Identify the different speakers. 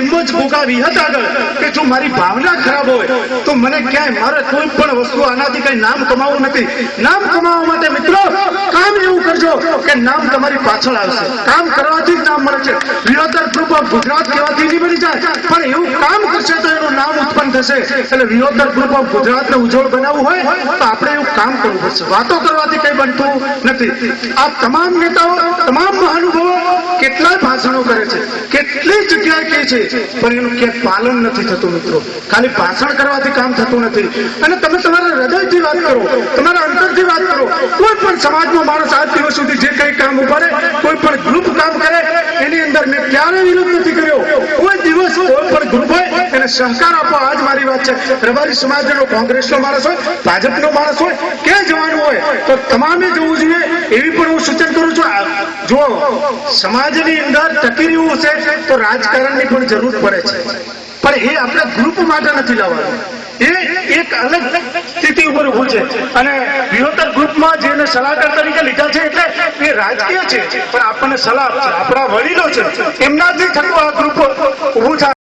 Speaker 1: નિમ્બો જ ભોગા વિહત આગળ કે જો મારી ભાવના ખરાબ હોય તો મને ક્યાંય મારે કોઈ પણ વસ્તુ આનાથી કઈ નામ કમાવવું નથી. નામ કમાવવા માટે મિત્રો કામ એવું કરજો કે નામ તમારી પાછળ આવશે. કામ કરવાથી જ નામ મળે છે. વિહોતર ગ્રુપ ઓફ ગુજરાત કહેવાથી નહીં બની જાય, પણ એવું કામ કરશે તો એનું નામ ઉત્પન્ન થશે. એટલે વિહોતર ગ્રુપ ઓફ ગુજરાતને ઉજ્જવળ બનાવવું હોય તો આપણે એવું કામ કરવું પડશે. વાતો કરવાથી કઈ બનતું નથી. આ તમામ નેતાઓ, તમામ મહાનુભાવો કેટલાય ભાષણો કરે છે, કેટલી જગ્યાએ કહે છે, પણ એનું ક્યાંય પાલન નથી થતું મિત્રો. ખાલી ભાષણ કરવાથી કામ થતું નથી. અને તમે તમારા હૃદયથી વાત કરો, તમારા અંતરથી વાત કરો. કોઈ પણ સમાજનો માણસ આજ દિવસ સુધી જે કઈ કામ ઉભા રહે, કોઈ પણ ગ્રુપ કામ કરે એની અંદર મેં ક્યારેય વિરોધ નથી કર્યો. કોઈ દિવસ કોઈ પણ ગ્રુપ હોય એને સહકાર આપો. આજ મારી વાત છે. રબારી સમાજનો, કોંગ્રેસનો માણસ હોય, ભાજપનો માણસ હોય, ક્યાં જવાનું હોય તો તમામે જવું જોઈએ એવી પણ હું સૂચન કરું છું. જો સમાજની અંદર ટકી રહેવું છે તો રાજકારણની પણ જરૂર પડે છે, પણ એ આપણે ગ્રુપ માટે નથી લાવવાનું. એ એક અલગ સ્થિતિ ઉપર ઉભું છે. અને વિહોતર ગ્રુપમાં જેને સલાહકાર તરીકે લીધા છે એટલે એ રાજકીય છે, પણ આપણને સલાહ આપશે, આપણા વડીલો છે, એમનાથી થતું આ ગ્રુપ ઉભું થાય.